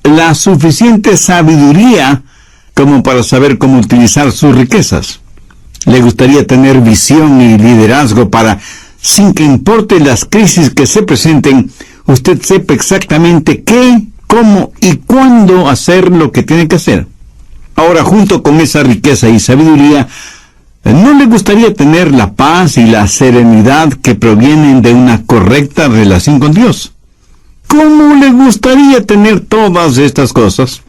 la suficiente sabiduría como para saber cómo utilizar sus riquezas. Le gustaría tener visión y liderazgo para, sin que importe las crisis que se presenten, usted sepa exactamente qué, cómo y cuándo hacer lo que tiene que hacer. Ahora, junto con esa riqueza y sabiduría, ¿no le gustaría tener la paz y la serenidad que provienen de una correcta relación con Dios? ¿Cómo le gustaría tener todas estas cosas?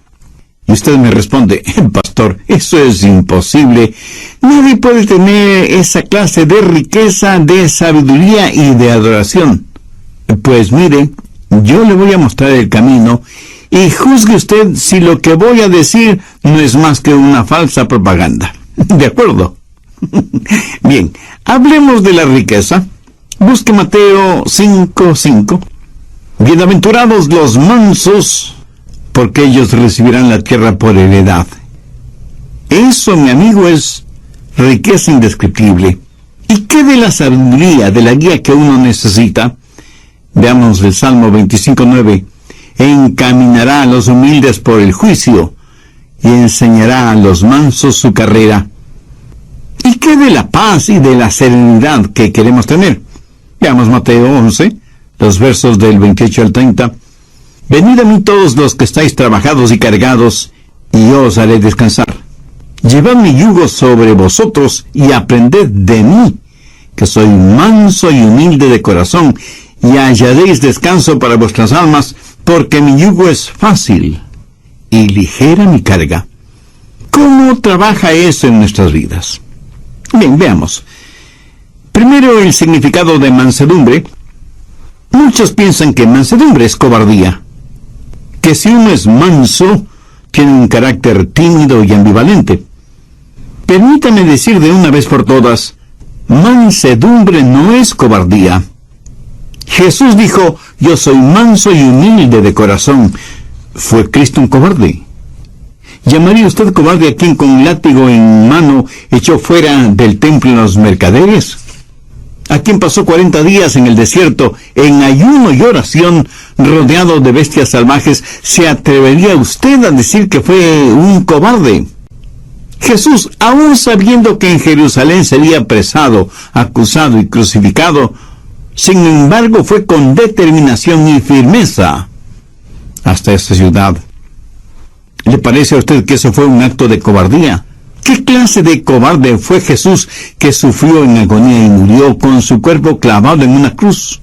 Y usted me responde, pastor, eso es imposible. Nadie puede tener esa clase de riqueza, de sabiduría y de adoración. Pues mire, yo le voy a mostrar el camino y juzgue usted si lo que voy a decir no es más que una falsa propaganda. ¿De acuerdo? Bien, hablemos de la riqueza. Busque Mateo 5:5. Bienaventurados los mansos, porque ellos recibirán la tierra por heredad. Eso, mi amigo, es riqueza indescriptible. ¿Y qué de la sabiduría, de la guía que uno necesita? Veamos el Salmo 25:9. Encaminará a los humildes por el juicio, y enseñará a los mansos su carrera. ¿Y qué de la paz y de la serenidad que queremos tener? Veamos Mateo 11, los versos del 28 al 30. Venid a mí todos los que estáis trabajados y cargados, y yo os haré descansar. Llevad mi yugo sobre vosotros, y aprended de mí, que soy manso y humilde de corazón, y hallaréis descanso para vuestras almas, porque mi yugo es fácil, y ligera mi carga. ¿Cómo trabaja eso en nuestras vidas? Bien, veamos. Primero, el significado de mansedumbre. Muchos piensan que mansedumbre es cobardía, que si uno es manso, tiene un carácter tímido y ambivalente. Permítame decir de una vez por todas, mansedumbre no es cobardía. Jesús dijo, yo soy manso y humilde de corazón. ¿Fue Cristo un cobarde? ¿Llamaría usted cobarde a quien con un látigo en mano echó fuera del templo a los mercaderes? ¿A quien pasó 40 días en el desierto, en ayuno y oración, rodeado de bestias salvajes? ¿Se atrevería usted a decir que fue un cobarde? Jesús, aún sabiendo que en Jerusalén sería apresado, acusado y crucificado, sin embargo fue con determinación y firmeza hasta esta ciudad. ¿Le parece a usted que eso fue un acto de cobardía? ¿Qué clase de cobarde fue Jesús que sufrió en agonía y murió con su cuerpo clavado en una cruz?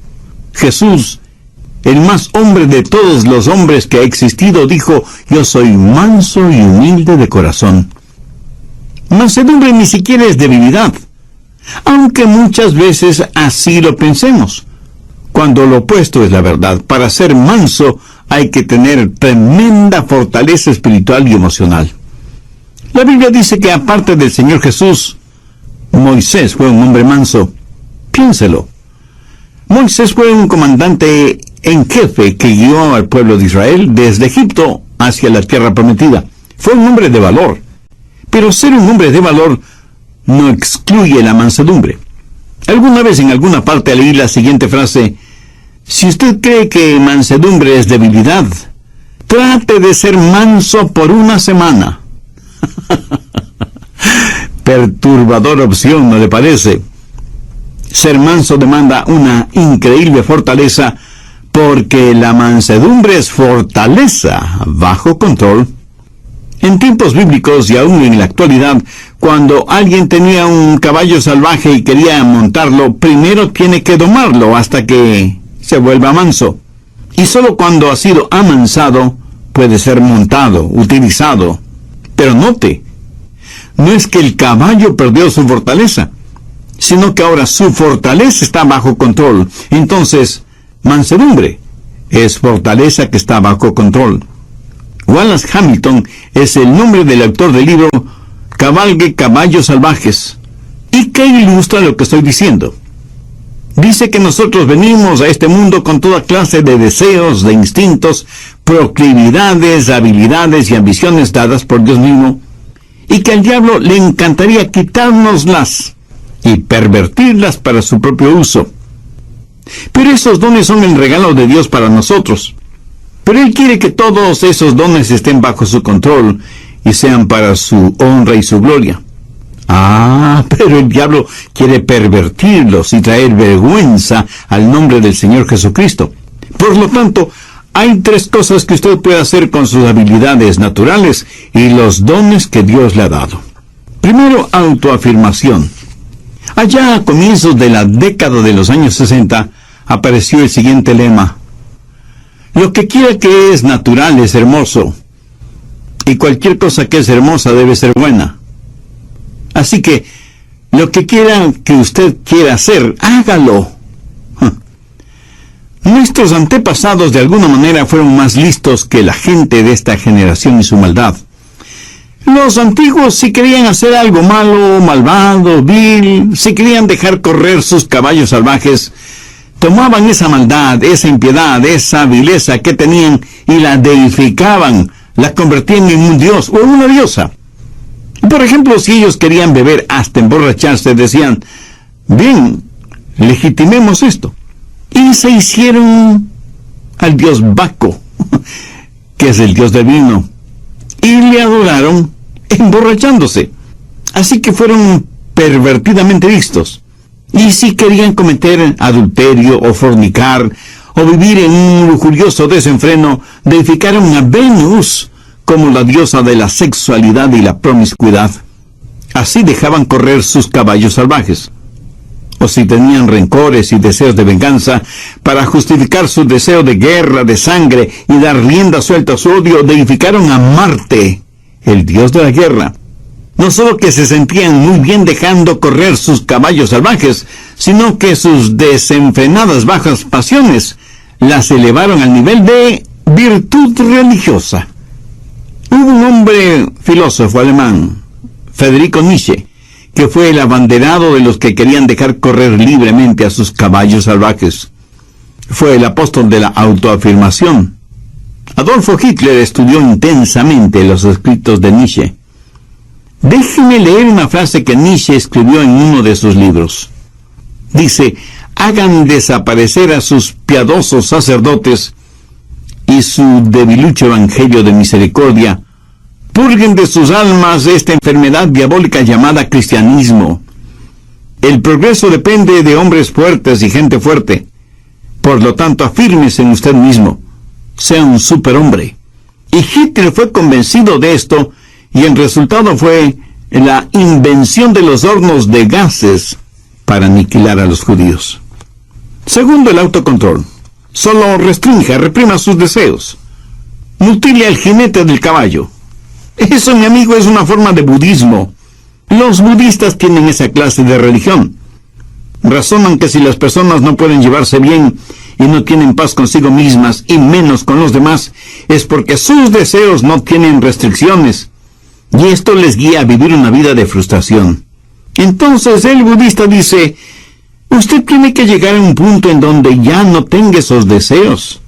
Jesús, el más hombre de todos los hombres que ha existido, dijo, yo soy manso y humilde de corazón. Mansedumbre ni siquiera es debilidad, aunque muchas veces así lo pensemos, cuando lo opuesto es la verdad. Para ser manso hay que tener tremenda fortaleza espiritual y emocional. La Biblia dice que aparte del Señor Jesús, Moisés fue un hombre manso. Piénselo. Moisés fue un comandante en jefe que guió al pueblo de Israel desde Egipto hacia la tierra prometida. Fue un hombre de valor. Pero ser un hombre de valor no excluye la mansedumbre. Alguna vez en alguna parte leí la siguiente frase: si usted cree que mansedumbre es debilidad, trate de ser manso por una semana. Perturbadora opción, ¿no le parece? Ser manso demanda una increíble fortaleza, porque la mansedumbre es fortaleza bajo control. En tiempos bíblicos y aún en la actualidad, cuando alguien tenía un caballo salvaje y quería montarlo, primero tiene que domarlo hasta que se vuelva manso. Y solo cuando ha sido amansado puede ser montado, utilizado. Pero note, no es que el caballo perdió su fortaleza, sino que ahora su fortaleza está bajo control. Entonces, mansedumbre es fortaleza que está bajo control. Wallace Hamilton es el nombre del autor del libro Cabalgue caballos salvajes. ¿Y qué ilustra lo que estoy diciendo? Dice que nosotros venimos a este mundo con toda clase de deseos, de instintos, proclividades, habilidades y ambiciones dadas por Dios mismo, y que al diablo le encantaría quitárnoslas y pervertirlas para su propio uso. Pero esos dones son el regalo de Dios para nosotros. Pero Él quiere que todos esos dones estén bajo su control y sean para su honra y su gloria. Pero el diablo quiere pervertirlos y traer vergüenza al nombre del Señor Jesucristo. Por lo tanto, hay 3 cosas que usted puede hacer con sus habilidades naturales y los dones que Dios le ha dado. Primero, autoafirmación. Allá a comienzos de la década de los años 60, apareció el siguiente lema: lo que quiera que es natural es hermoso, y cualquier cosa que es hermosa debe ser buena. Así que, lo que quiera que usted quiera hacer, hágalo. Nuestros antepasados de alguna manera fueron más listos que la gente de esta generación y su maldad. Los antiguos, si querían hacer algo malo, malvado, vil, si querían dejar correr sus caballos salvajes, tomaban esa maldad, esa impiedad, esa vileza que tenían y la deificaban, la convertían en un dios o una diosa. Por ejemplo, si ellos querían beber hasta emborracharse, decían: bien, legitimemos esto. Y se hicieron al dios Baco, que es el dios del vino, y le adoraron emborrachándose. Así que fueron pervertidamente vistos. Y si querían cometer adulterio o fornicar o vivir en un lujurioso desenfreno, deificaron a Venus como la diosa de la sexualidad y la promiscuidad. Así dejaban correr sus caballos salvajes. O si tenían rencores y deseos de venganza, para justificar su deseo de guerra, de sangre y dar rienda suelta a su odio, deificaron a Marte, el dios de la guerra. No solo que se sentían muy bien dejando correr sus caballos salvajes, sino que sus desenfrenadas bajas pasiones las elevaron al nivel de virtud religiosa. Hubo un hombre filósofo alemán, Friedrich Nietzsche, que fue el abanderado de los que querían dejar correr libremente a sus caballos salvajes. Fue el apóstol de la autoafirmación. Adolfo Hitler estudió intensamente los escritos de Nietzsche. Déjeme leer una frase que Nietzsche escribió en uno de sus libros. Dice: hagan desaparecer a sus piadosos sacerdotes y su debilucho evangelio de misericordia. Purguen de sus almas esta enfermedad diabólica llamada cristianismo. El progreso depende de hombres fuertes y gente fuerte. Por lo tanto, afírmese en usted mismo. Sea un superhombre. Y Hitler fue convencido de esto, y el resultado fue la invención de los hornos de gases para aniquilar a los judíos. Segundo, el autocontrol. Solo restrinja, reprima sus deseos. Mutile al jinete del caballo. Eso, mi amigo, es una forma de budismo. Los budistas tienen esa clase de religión. Razonan que si las personas no pueden llevarse bien y no tienen paz consigo mismas y menos con los demás, es porque sus deseos no tienen restricciones, y esto les guía a vivir una vida de frustración. Entonces el budista dice: usted tiene que llegar a un punto en donde ya no tenga esos deseos.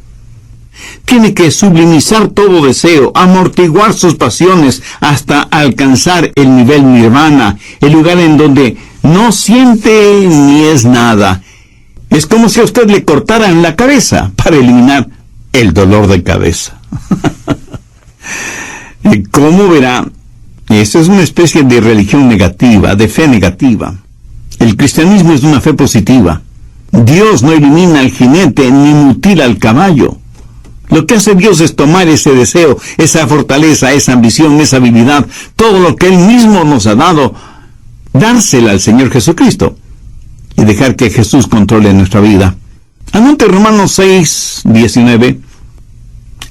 Tiene que sublimizar todo deseo, amortiguar sus pasiones hasta alcanzar el nivel nirvana, el lugar en donde no siente ni es nada. Es como si a usted le cortaran la cabeza para eliminar el dolor de cabeza. ¿Cómo verá? Esa es una especie de religión negativa, de fe negativa. El cristianismo es una fe positiva. Dios no elimina al jinete ni mutila al caballo. Lo que hace Dios es tomar ese deseo, esa fortaleza, esa ambición, esa habilidad, todo lo que Él mismo nos ha dado, dársela al Señor Jesucristo y dejar que Jesús controle nuestra vida. Anote Romanos 6:19.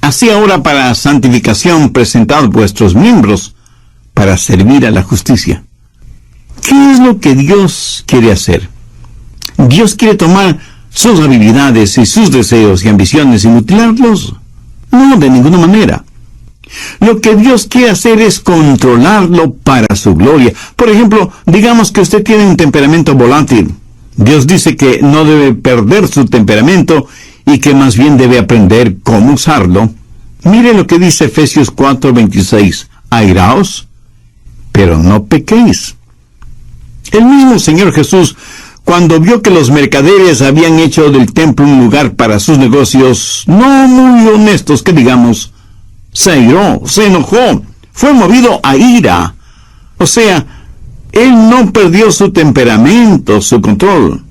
Así ahora, para santificación, presentad vuestros miembros para servir a la justicia. ¿Qué es lo que Dios quiere hacer? Dios quiere tomar sus habilidades y sus deseos y ambiciones y mutilarlos. No, de ninguna manera. Lo que Dios quiere hacer es controlarlo para su gloria. Por ejemplo, digamos que usted tiene un temperamento volátil. Dios dice que no debe perder su temperamento y que más bien debe aprender cómo usarlo. Mire lo que dice Efesios 4:26. Airaos, pero no pequéis. El mismo Señor Jesús, cuando vio que los mercaderes habían hecho del templo un lugar para sus negocios no muy honestos, que digamos, se iró, se enojó, fue movido a ira. O sea, él no perdió su temperamento, su control,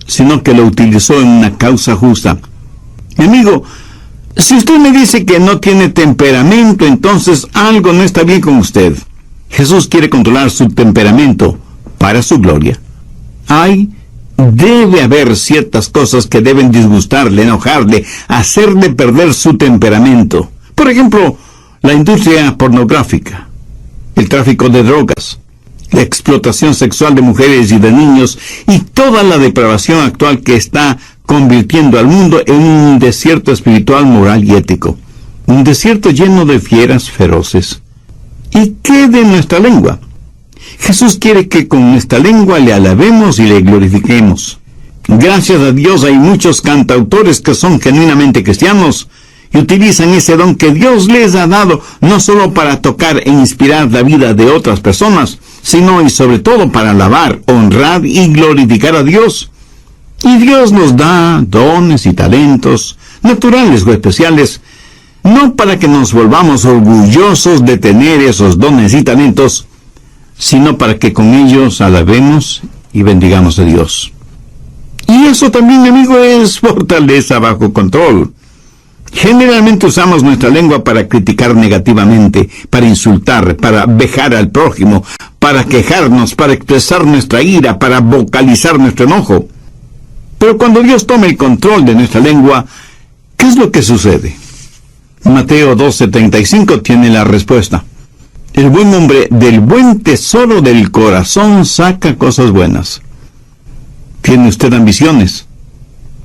sino que lo utilizó en una causa justa. Mi amigo, si usted me dice que no tiene temperamento, entonces algo no está bien con usted. Jesús quiere controlar su temperamento para su gloria. Debe haber ciertas cosas que deben disgustarle, enojarle, hacerle perder su temperamento. Por ejemplo, la industria pornográfica, el tráfico de drogas, la explotación sexual de mujeres y de niños y toda la depravación actual que está convirtiendo al mundo en un desierto espiritual, moral y ético. Un desierto lleno de fieras feroces. ¿Y qué de nuestra lengua? Jesús quiere que con nuestra lengua le alabemos y le glorifiquemos. Gracias a Dios hay muchos cantautores que son genuinamente cristianos y utilizan ese don que Dios les ha dado no solo para tocar e inspirar la vida de otras personas, sino y sobre todo para alabar, honrar y glorificar a Dios. Y Dios nos da dones y talentos, naturales o especiales, no para que nos volvamos orgullosos de tener esos dones y talentos, sino para que con ellos alabemos y bendigamos a Dios. Y eso también, amigo, es fortaleza bajo control. Generalmente usamos nuestra lengua para criticar negativamente, para insultar, para vejar al prójimo, para quejarnos, para expresar nuestra ira, para vocalizar nuestro enojo. Pero cuando Dios toma el control de nuestra lengua, ¿qué es lo que sucede? Mateo 12:35 tiene la respuesta. El buen hombre del buen tesoro del corazón saca cosas buenas. ¿Tiene usted ambiciones?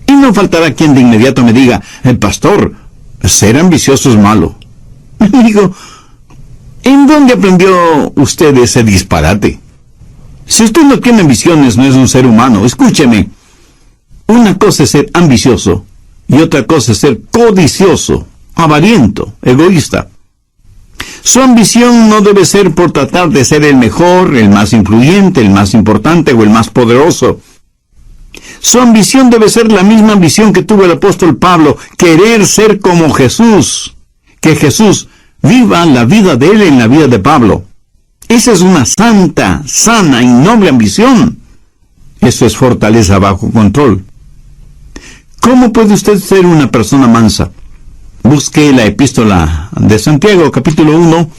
Y no faltará quien de inmediato me diga, el pastor, ser ambicioso es malo. Amigo, ¿en dónde aprendió usted ese disparate? Si usted no tiene ambiciones, no es un ser humano. Escúcheme, una cosa es ser ambicioso y otra cosa es ser codicioso, avariento, egoísta. Su ambición no debe ser por tratar de ser el mejor, el más influyente, el más importante o el más poderoso. Su ambición debe ser la misma ambición que tuvo el apóstol Pablo, querer ser como Jesús. Que Jesús viva la vida de él en la vida de Pablo. Esa es una santa, sana y noble ambición. Eso es fortaleza bajo control. ¿Cómo puede usted ser una persona mansa? Busque la epístola de Santiago, capítulo 1,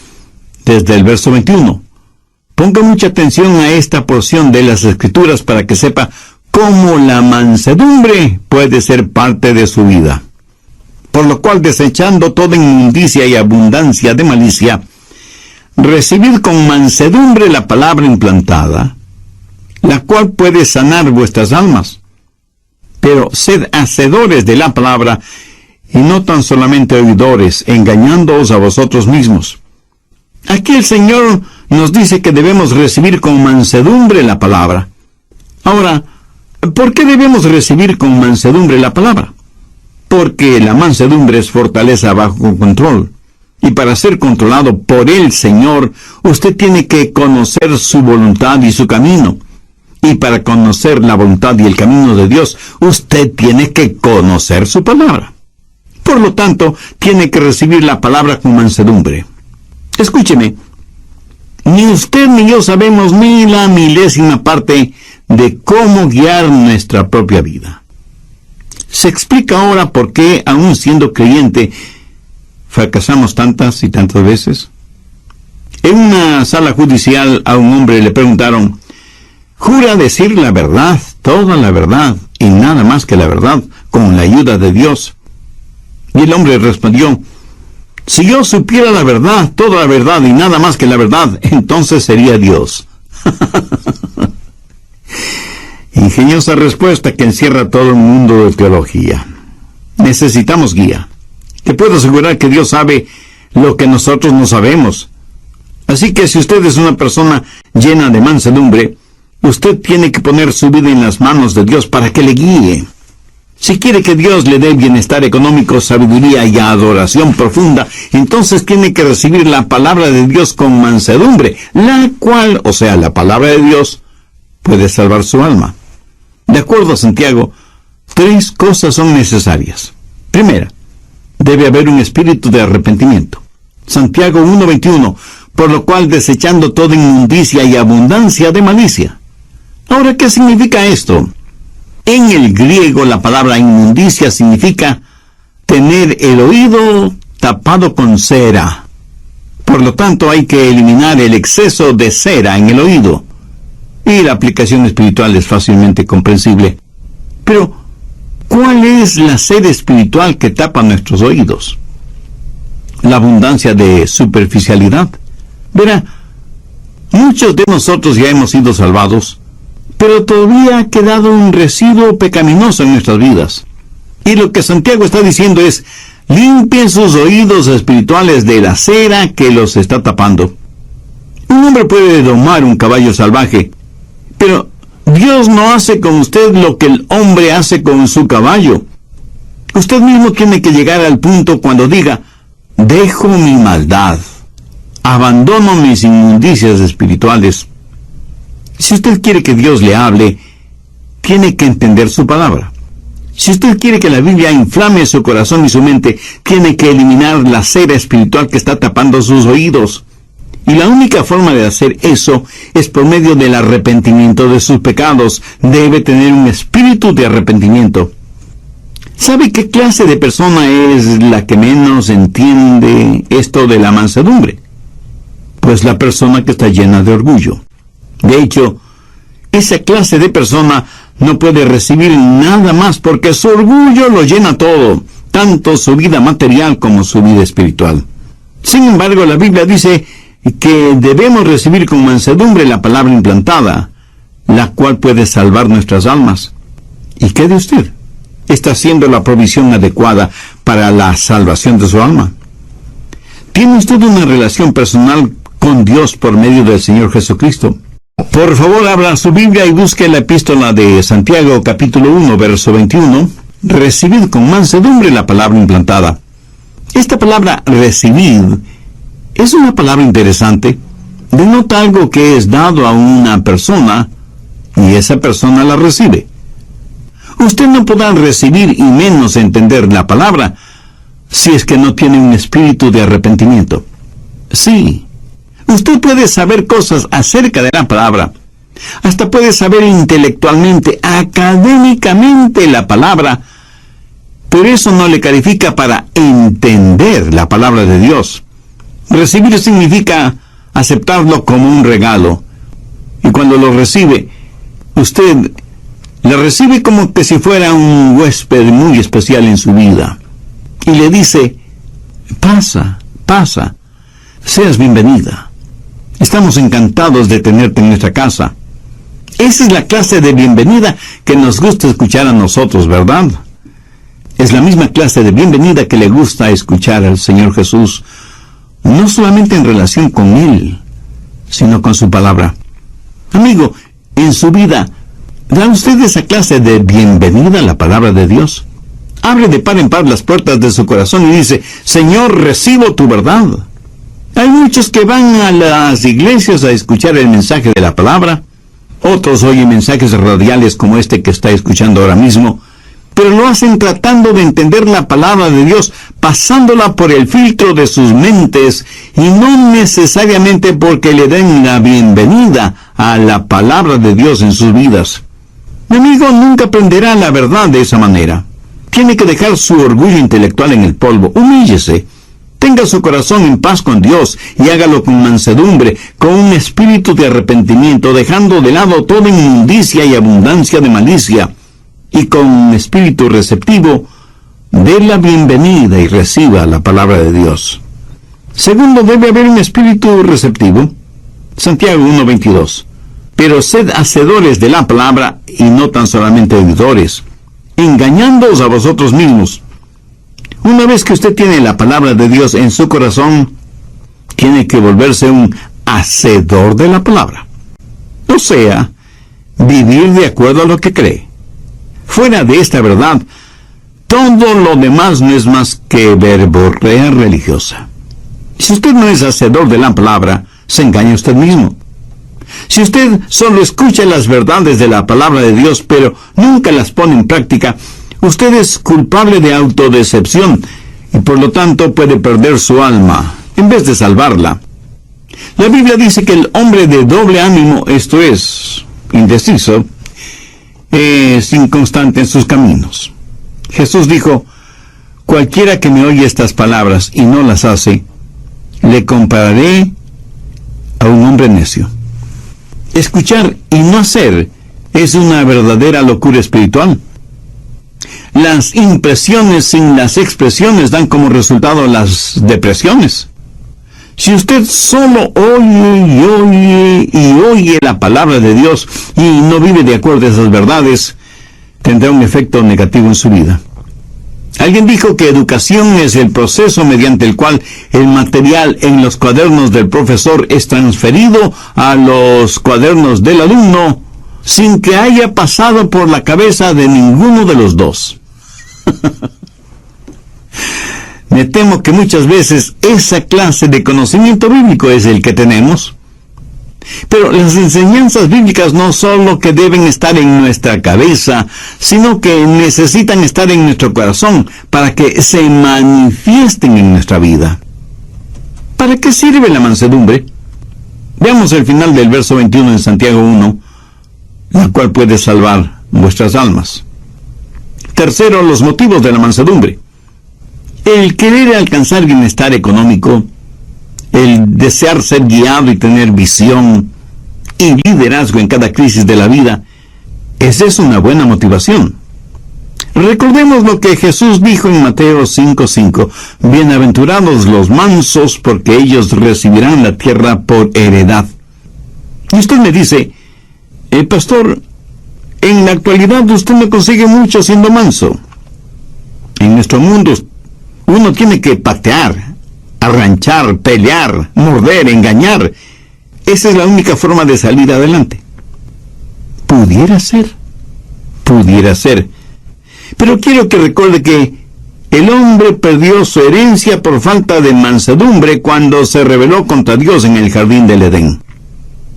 desde el verso 21. Ponga mucha atención a esta porción de las Escrituras para que sepa cómo la mansedumbre puede ser parte de su vida. Por lo cual, desechando toda inmundicia y abundancia de malicia, recibid con mansedumbre la palabra implantada, la cual puede sanar vuestras almas. Pero sed hacedores de la palabra, y no tan solamente oidores, engañándoos a vosotros mismos. Aquí el Señor nos dice que debemos recibir con mansedumbre la palabra. Ahora, ¿por qué debemos recibir con mansedumbre la palabra? Porque la mansedumbre es fortaleza bajo control. Y para ser controlado por el Señor, usted tiene que conocer su voluntad y su camino. Y para conocer la voluntad y el camino de Dios, usted tiene que conocer su palabra. Por lo tanto, tiene que recibir la palabra con mansedumbre. Escúcheme, ni usted ni yo sabemos ni la milésima parte de cómo guiar nuestra propia vida. Se explica ahora por qué, aún siendo creyente, fracasamos tantas y tantas veces. En una sala judicial a un hombre le preguntaron, ¿jura decir la verdad, toda la verdad y nada más que la verdad, con la ayuda de Dios? Y el hombre respondió, si yo supiera la verdad, toda la verdad y nada más que la verdad, entonces sería Dios. Ingeniosa respuesta que encierra todo el mundo de teología. Necesitamos guía. Te puedo asegurar que Dios sabe lo que nosotros no sabemos. Así que si usted es una persona llena de mansedumbre, usted tiene que poner su vida en las manos de Dios para que le guíe. Si quiere que Dios le dé bienestar económico, sabiduría y adoración profunda, entonces tiene que recibir la palabra de Dios con mansedumbre, la cual, o sea, la palabra de Dios, puede salvar su alma. De acuerdo a Santiago, 3 cosas son necesarias. Primera, debe haber un espíritu de arrepentimiento. Santiago 1:21, por lo cual desechando toda inmundicia y abundancia de malicia. Ahora, ¿qué significa esto? En el griego la palabra inmundicia significa tener el oído tapado con cera. Por lo tanto, hay que eliminar el exceso de cera en el oído. Y la aplicación espiritual es fácilmente comprensible. Pero, ¿cuál es la cera espiritual que tapa nuestros oídos? La abundancia de superficialidad. Verá, muchos de nosotros ya hemos sido salvados, pero todavía ha quedado un residuo pecaminoso en nuestras vidas. Y lo que Santiago está diciendo es, limpien sus oídos espirituales de la cera que los está tapando. Un hombre puede domar un caballo salvaje, pero Dios no hace con usted lo que el hombre hace con su caballo. Usted mismo tiene que llegar al punto cuando diga, dejo mi maldad, abandono mis inmundicias espirituales. Si usted quiere que Dios le hable, tiene que entender su palabra. Si usted quiere que la Biblia inflame su corazón y su mente, tiene que eliminar la cera espiritual que está tapando sus oídos. Y la única forma de hacer eso es por medio del arrepentimiento de sus pecados. Debe tener un espíritu de arrepentimiento. ¿Sabe qué clase de persona es la que menos entiende esto de la mansedumbre? Pues la persona que está llena de orgullo. De hecho, esa clase de persona no puede recibir nada más porque su orgullo lo llena todo, tanto su vida material como su vida espiritual. Sin embargo, la Biblia dice que debemos recibir con mansedumbre la palabra implantada, la cual puede salvar nuestras almas. ¿Y qué de usted? ¿Está haciendo la provisión adecuada para la salvación de su alma? ¿Tiene usted una relación personal con Dios por medio del Señor Jesucristo? Por favor, abra su Biblia y busque la epístola de Santiago, capítulo 1, verso 21. Recibid con mansedumbre la palabra implantada. Esta palabra recibid es una palabra interesante. Denota algo que es dado a una persona y esa persona la recibe. Usted no podrá recibir y menos entender la palabra si es que no tiene un espíritu de arrepentimiento. Sí, usted puede saber cosas acerca de la palabra. Hasta puede saber intelectualmente, académicamente la palabra, pero eso no le califica para entender la palabra de Dios. Recibir significa aceptarlo como un regalo. Y cuando lo recibe, usted le recibe como que si fuera un huésped muy especial en su vida. Y le dice, pasa, seas bienvenida. Estamos encantados de tenerte en nuestra casa. Esa es la clase de bienvenida que nos gusta escuchar a nosotros, ¿verdad? Es la misma clase de bienvenida que le gusta escuchar al Señor Jesús, no solamente en relación con Él, sino con su palabra. Amigo, en su vida, ¿da usted esa clase de bienvenida a la palabra de Dios? Abre de par en par las puertas de su corazón y dice, Señor, recibo tu verdad. Hay muchos que van a las iglesias a escuchar el mensaje de la palabra. Otros oyen mensajes radiales como este que está escuchando ahora mismo, pero lo hacen tratando de entender la palabra de Dios, pasándola por el filtro de sus mentes, y no necesariamente porque le den la bienvenida a la palabra de Dios en sus vidas. Mi amigo nunca aprenderá la verdad de esa manera. Tiene que dejar su orgullo intelectual en el polvo. Humíllese. Tenga su corazón en paz con Dios y hágalo con mansedumbre, con un espíritu de arrepentimiento, dejando de lado toda inmundicia y abundancia de malicia, y con un espíritu receptivo, dé la bienvenida y reciba la palabra de Dios. Segundo, debe haber un espíritu receptivo. Santiago 1:22. Pero sed hacedores de la palabra y no tan solamente oidores, engañándoos a vosotros mismos. Una vez que usted tiene la palabra de Dios en su corazón, tiene que volverse un hacedor de la palabra. O sea, vivir de acuerdo a lo que cree. Fuera de esta verdad, todo lo demás no es más que verborrea religiosa. Si usted no es hacedor de la palabra, se engaña usted mismo. Si usted solo escucha las verdades de la palabra de Dios, pero nunca las pone en práctica, usted es culpable de autodecepción y por lo tanto puede perder su alma en vez de salvarla. La Biblia dice que el hombre de doble ánimo, esto es, indeciso, es inconstante en sus caminos. Jesús dijo: cualquiera que me oye estas palabras y no las hace, le compararé a un hombre necio. Escuchar y no hacer es una verdadera locura espiritual. Las impresiones sin las expresiones dan como resultado las depresiones. Si usted solo oye la palabra de Dios y no vive de acuerdo a esas verdades, tendrá un efecto negativo en su vida. Alguien dijo que educación es el proceso mediante el cual el material en los cuadernos del profesor es transferido a los cuadernos del alumno sin que haya pasado por la cabeza de ninguno de los dos. Me temo que muchas veces esa clase de conocimiento bíblico es el que tenemos. Pero las enseñanzas bíblicas no solo que deben estar en nuestra cabeza, sino que necesitan estar en nuestro corazón para que se manifiesten en nuestra vida. ¿Para qué sirve la mansedumbre? Veamos el final del verso 21 en Santiago 1, la cual puede salvar vuestras almas. Tercero, los motivos de la mansedumbre. El querer alcanzar bienestar económico, el desear ser guiado y tener visión y liderazgo en cada crisis de la vida, esa es una buena motivación. Recordemos lo que Jesús dijo en Mateo 5:5: bienaventurados los mansos, porque ellos recibirán la tierra por heredad. Y usted me dice: pastor, en la actualidad usted no consigue mucho siendo manso. En nuestro mundo uno tiene que patear, arranchar, pelear, morder, engañar. Esa es la única forma de salir adelante. Pudiera ser. Pero quiero que recuerde que el hombre perdió su herencia por falta de mansedumbre cuando se rebeló contra Dios en el jardín del Edén.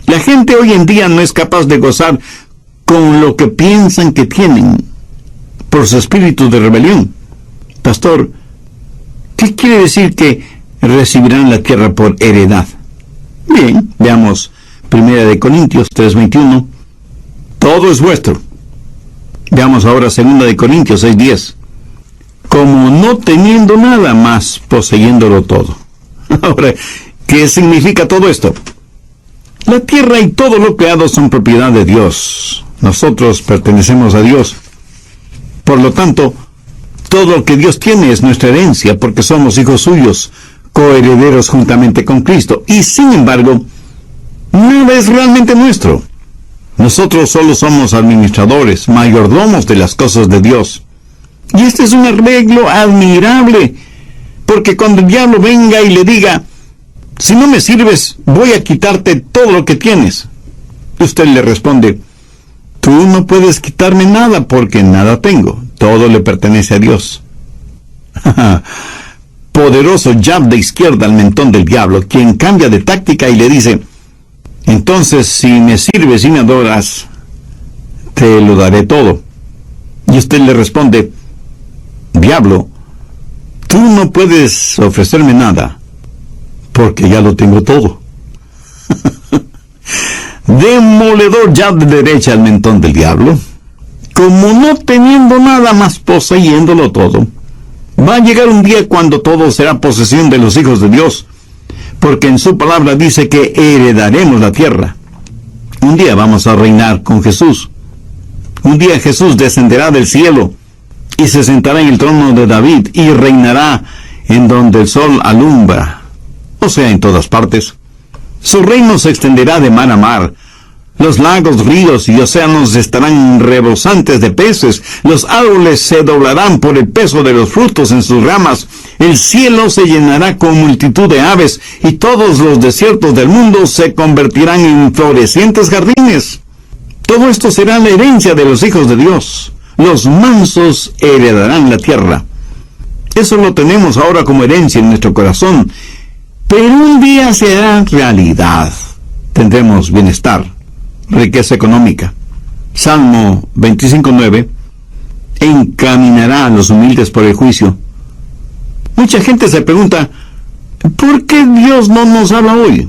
La gente hoy en día no es capaz de gozar con lo que piensan que tienen por su espíritu de rebelión. Pastor, ¿qué quiere decir que recibirán la tierra por heredad? Bien, veamos 1 Corintios 3:21. Todo es vuestro. Veamos ahora 2 Corintios 6:10. Como no teniendo nada más, poseyéndolo todo. Ahora, ¿qué significa todo esto? La tierra y todo lo creado son propiedad de Dios. Nosotros pertenecemos a Dios. Por lo tanto, todo lo que Dios tiene es nuestra herencia, porque somos hijos suyos, coherederos juntamente con Cristo. Y sin embargo, nada es realmente nuestro. Nosotros solo somos administradores, mayordomos de las cosas de Dios. Y este es un arreglo admirable, porque cuando el diablo venga y le diga: si no me sirves, voy a quitarte todo lo que tienes, usted le responde: tú no puedes quitarme nada porque nada tengo. Todo le pertenece a Dios. Poderoso jab de izquierda al mentón del diablo, quien cambia de táctica y le dice: entonces, si me sirves y me adoras, te lo daré todo. Y usted le responde: diablo, tú no puedes ofrecerme nada, porque ya lo tengo todo. Demoledor jab de derecha al mentón del diablo. Como no teniendo nada más, poseyéndolo todo. Va a llegar un día cuando todo será posesión de los hijos de Dios, porque en su palabra dice que heredaremos la tierra. Un día vamos a reinar con Jesús. Un día Jesús descenderá del cielo y se sentará en el trono de David y reinará en donde el sol alumbra, o sea, en todas partes. Su reino se extenderá de mar a mar. Los lagos, ríos y océanos estarán rebosantes de peces. Los árboles se doblarán por el peso de los frutos en sus ramas. El cielo se llenará con multitud de aves, y todos los desiertos del mundo se convertirán en florecientes jardines. Todo esto será la herencia de los hijos de Dios. Los mansos heredarán la tierra. Eso lo tenemos ahora como herencia en nuestro corazón. Pero un día será realidad. tendremos bienestar, riqueza económica. Salmo 25:9, encaminará a los humildes por el juicio. Mucha gente se pregunta, ¿por qué Dios no nos habla hoy?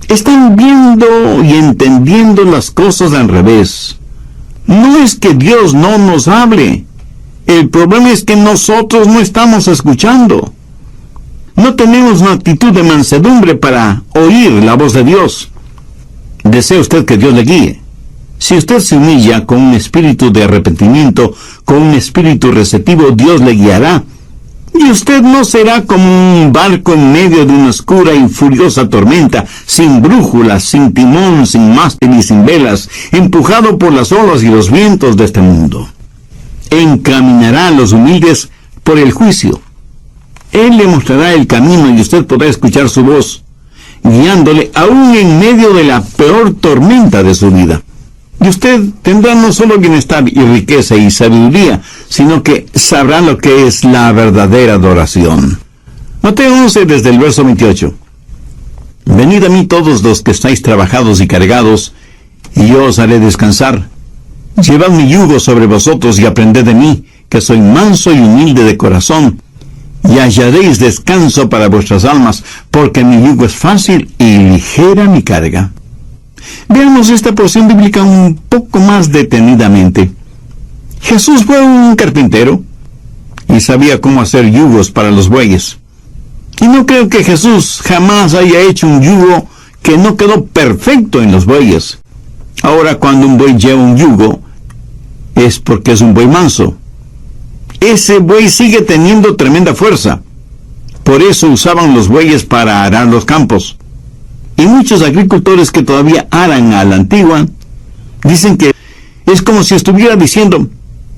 Están viendo y entendiendo las cosas al revés. No es que Dios no nos hable. El problema es que nosotros no estamos escuchando. No tenemos una actitud de mansedumbre para oír la voz de Dios. Desea usted que Dios le guíe. Si usted se humilla con un espíritu de arrepentimiento, con un espíritu receptivo, Dios le guiará. Y usted no será como un barco en medio de una oscura y furiosa tormenta, sin brújula, sin timón, sin mástil y sin velas, empujado por las olas y los vientos de este mundo. Encaminará a los humildes por el juicio. Él le mostrará el camino y usted podrá escuchar su voz, guiándole aún en medio de la peor tormenta de su vida. Y usted tendrá no solo bienestar y riqueza y sabiduría, sino que sabrá lo que es la verdadera adoración. Mateo 11, desde el verso 28. Venid a mí todos los que estáis trabajados y cargados, y yo os haré descansar. Llevad mi yugo sobre vosotros y aprended de mí, que soy manso y humilde de corazón, y hallaréis descanso para vuestras almas, porque mi yugo es fácil y ligera mi carga. Veamos esta porción bíblica un poco más detenidamente. Jesús fue un carpintero y sabía cómo hacer yugos para los bueyes. Y no creo que Jesús jamás haya hecho un yugo que no quedó perfecto en los bueyes. Ahora, cuando un buey lleva un yugo, es porque es un buey manso. Ese buey sigue teniendo tremenda fuerza. Por eso usaban los bueyes para arar los campos. Y muchos agricultores que todavía aran a la antigua, dicen que es como si estuviera diciendo,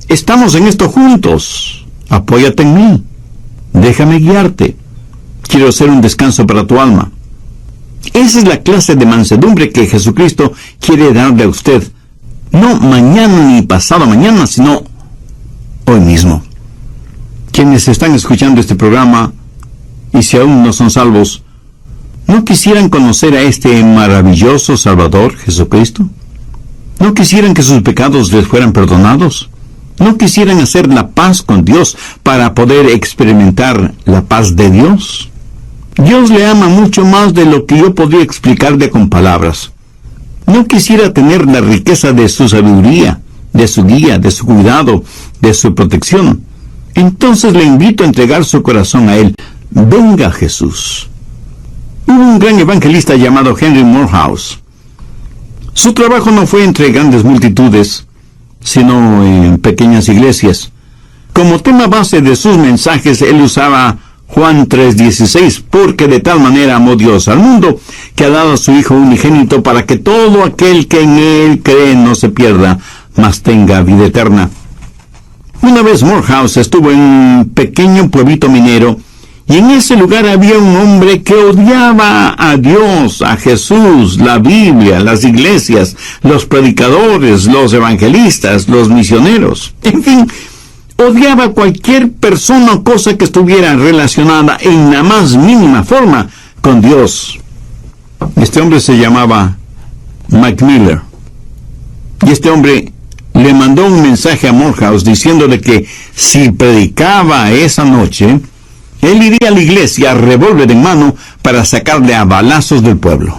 estamos en esto juntos, apóyate en mí, déjame guiarte, quiero hacer un descanso para tu alma. Esa es la clase de mansedumbre que Jesucristo quiere darle a usted, no mañana ni pasado mañana, sino hoy mismo. Quienes están escuchando este programa, y si aún no son salvos, ¿no quisieran conocer a este maravilloso Salvador, Jesucristo? ¿No quisieran que sus pecados les fueran perdonados? ¿No quisieran hacer la paz con Dios para poder experimentar la paz de Dios? Dios le ama mucho más de lo que yo podría explicarle con palabras. ¿No quisiera tener la riqueza de su sabiduría, de su guía, de su cuidado, de su protección? Entonces le invito a entregar su corazón a Él. Venga, Jesús. Hubo un gran evangelista llamado Henry Morehouse. Su trabajo no fue entre grandes multitudes, sino en pequeñas iglesias. Como tema base de sus mensajes, él usaba Juan 3:16, porque de tal manera amó Dios al mundo, que ha dado a su Hijo unigénito para que todo aquel que en Él cree no se pierda, mas tenga vida eterna. Una vez Morehouse estuvo en un pequeño pueblito minero, y en ese lugar había un hombre que odiaba a Dios, a Jesús, la Biblia, las iglesias, los predicadores, los evangelistas, los misioneros. En fin, odiaba a cualquier persona o cosa que estuviera relacionada en la más mínima forma con Dios. Este hombre se llamaba Mike Miller. Y este hombre le mandó un mensaje a Morehouse diciéndole que si predicaba esa noche, él iría a la iglesia, revólver en mano, para sacarle a balazos del pueblo.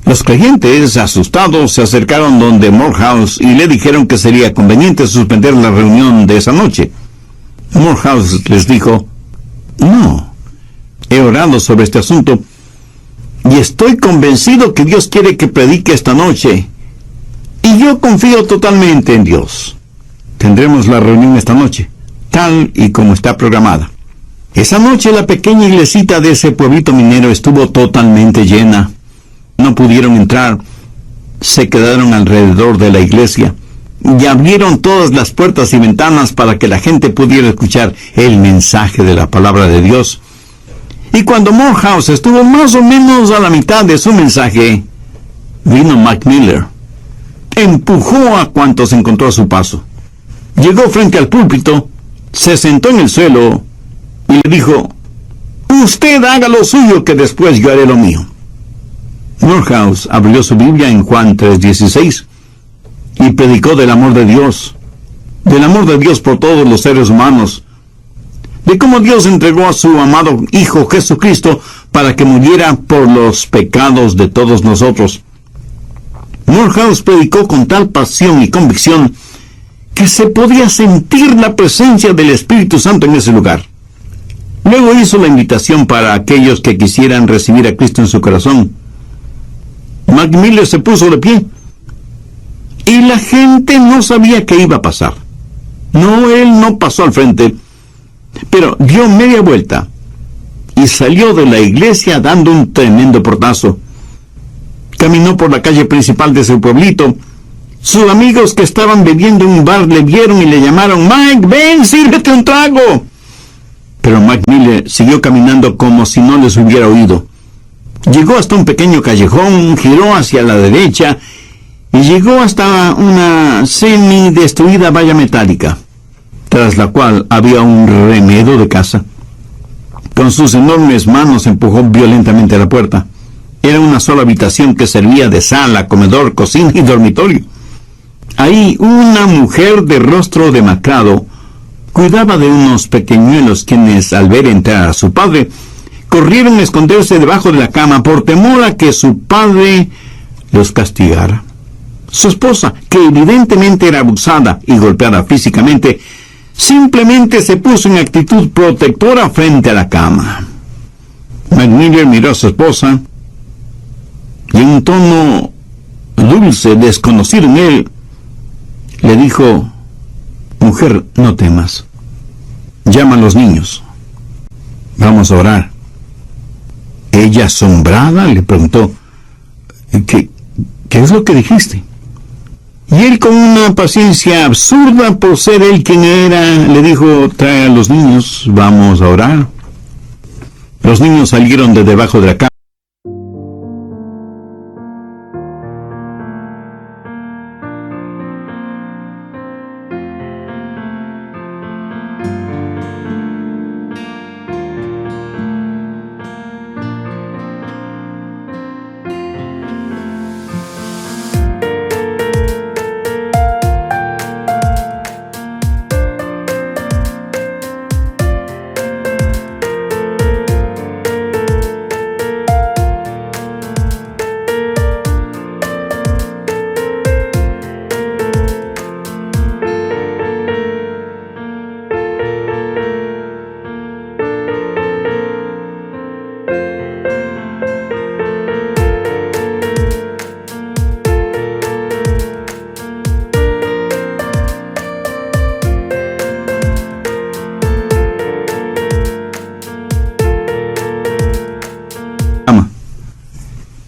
Los creyentes, asustados, se acercaron donde Morehouse y le dijeron que sería conveniente suspender la reunión de esa noche. Morehouse les dijo, no, he orado sobre este asunto y estoy convencido que Dios quiere que predique esta noche. Y yo confío totalmente en Dios. Tendremos la reunión esta noche, tal y como está programada. Esa noche la pequeña iglesita de ese pueblito minero estuvo totalmente llena. No pudieron entrar, se quedaron alrededor de la iglesia y abrieron todas las puertas y ventanas para que la gente pudiera escuchar el mensaje de la palabra de Dios. Y cuando Morehouse estuvo más o menos a la mitad de su mensaje, vino Mike Miller. Empujó a cuantos encontró a su paso. Llegó frente al púlpito, se sentó en el suelo y le dijo, usted haga lo suyo que después yo haré lo mío. Morehouse abrió su Biblia en Juan 3:16 y predicó del amor de Dios por todos los seres humanos, de cómo Dios entregó a su amado Hijo Jesucristo para que muriera por los pecados de todos nosotros. Morehouse predicó con tal pasión y convicción que se podía sentir la presencia del Espíritu Santo en ese lugar. Luego hizo la invitación para aquellos que quisieran recibir a Cristo en su corazón. Mac Miller se puso de pie y la gente no sabía qué iba a pasar. No, él no pasó al frente, pero dio media vuelta y salió de la iglesia dando un tremendo portazo. Caminó por la calle principal de su pueblito. Sus amigos que estaban bebiendo en un bar le vieron y le llamaron: «Mike, ven, sírvete un trago». Pero Mac Miller siguió caminando como si no les hubiera oído. Llegó hasta un pequeño callejón, giró hacia la derecha y llegó hasta una semi-destruida valla metálica, tras la cual había un remedo de casa. Con sus enormes manos empujó violentamente la puerta. Era una sola habitación que servía de sala, comedor, cocina y dormitorio. Ahí una mujer de rostro demacrado cuidaba de unos pequeñuelos quienes, al ver entrar a su padre, corrieron a esconderse debajo de la cama por temor a que su padre los castigara. Su esposa, que evidentemente era abusada y golpeada físicamente, simplemente se puso en actitud protectora frente a la cama. Mac Miller miró a su esposa y en un tono dulce, desconocido en él, le dijo: «Mujer, no temas. Llama a los niños. Vamos a orar». Ella, asombrada, le preguntó: ¿Qué es lo que dijiste? Y él, con una paciencia absurda por ser él quien era, le dijo: «Trae a los niños, vamos a orar». Los niños salieron de debajo de la cama.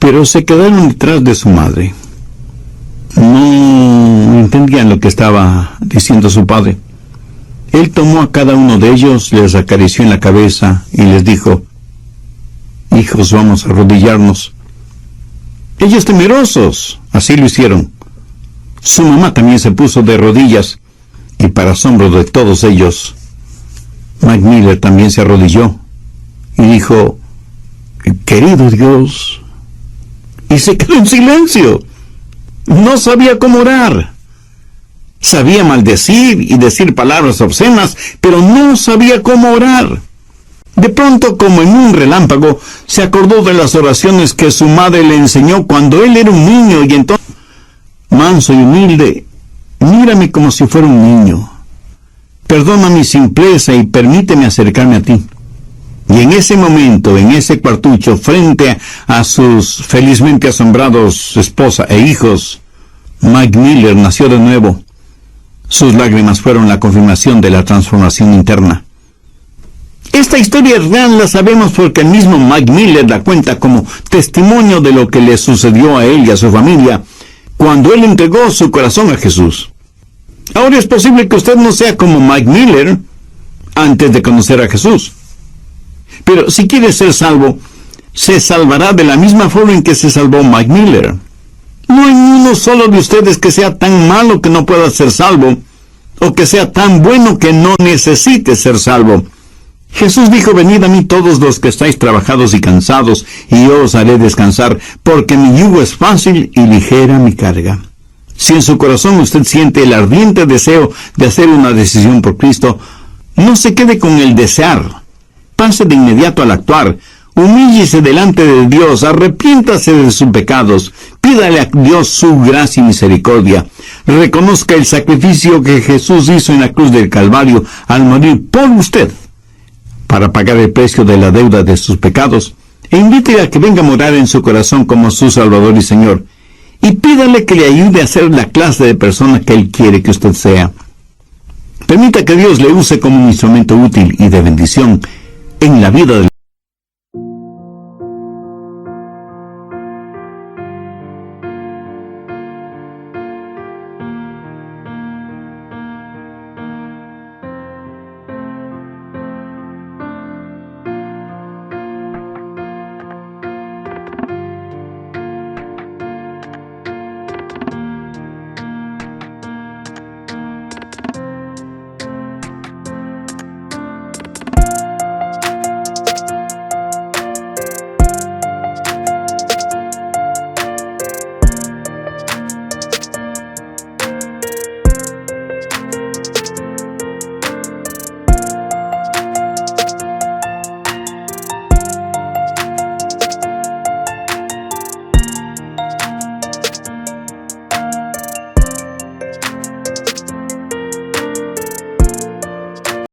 Pero se quedaron detrás de su madre. No entendían lo que estaba diciendo su padre. Él tomó a cada uno de ellos, les acarició en la cabeza y les dijo: «Hijos, vamos a arrodillarnos». Ellos, temerosos, así lo hicieron. Su mamá también se puso de rodillas y, para asombro de todos ellos, Mac Miller también se arrodilló y dijo: «Querido Dios». Y se quedó en silencio. No sabía cómo orar. Sabía maldecir y decir palabras obscenas, pero no sabía cómo orar. De pronto, como en un relámpago, se acordó de las oraciones que su madre le enseñó cuando él era un niño, y entonces, manso y humilde, mírame como si fuera un niño. Perdona mi simpleza y permíteme acercarme a ti. Y en ese momento, en ese cuartucho, frente a sus felizmente asombrados esposa e hijos, Mac Miller nació de nuevo. Sus lágrimas fueron la confirmación de la transformación interna. Esta historia es real, la sabemos porque el mismo Mac Miller la cuenta como testimonio de lo que le sucedió a él y a su familia cuando él entregó su corazón a Jesús. Ahora es posible que usted no sea como Mac Miller antes de conocer a Jesús. Pero si quiere ser salvo, se salvará de la misma forma en que se salvó Mac Miller. No hay uno solo de ustedes que sea tan malo que no pueda ser salvo, o que sea tan bueno que no necesite ser salvo. Jesús dijo: venid a mí todos los que estáis trabajados y cansados, y yo os haré descansar, porque mi yugo es fácil y ligera mi carga. Si en su corazón usted siente el ardiente deseo de hacer una decisión por Cristo, no se quede con el desear. Pase de inmediato al actuar. Humíllese delante de Dios, arrepiéntase de sus pecados, pídale a Dios su gracia y misericordia. Reconozca el sacrificio que Jesús hizo en la cruz del Calvario al morir por usted, para pagar el precio de la deuda de sus pecados, e invítele a que venga a morar en su corazón como su Salvador y Señor, y pídale que le ayude a ser la clase de persona que Él quiere que usted sea. Permita que Dios le use como un instrumento útil y de bendición en la vida de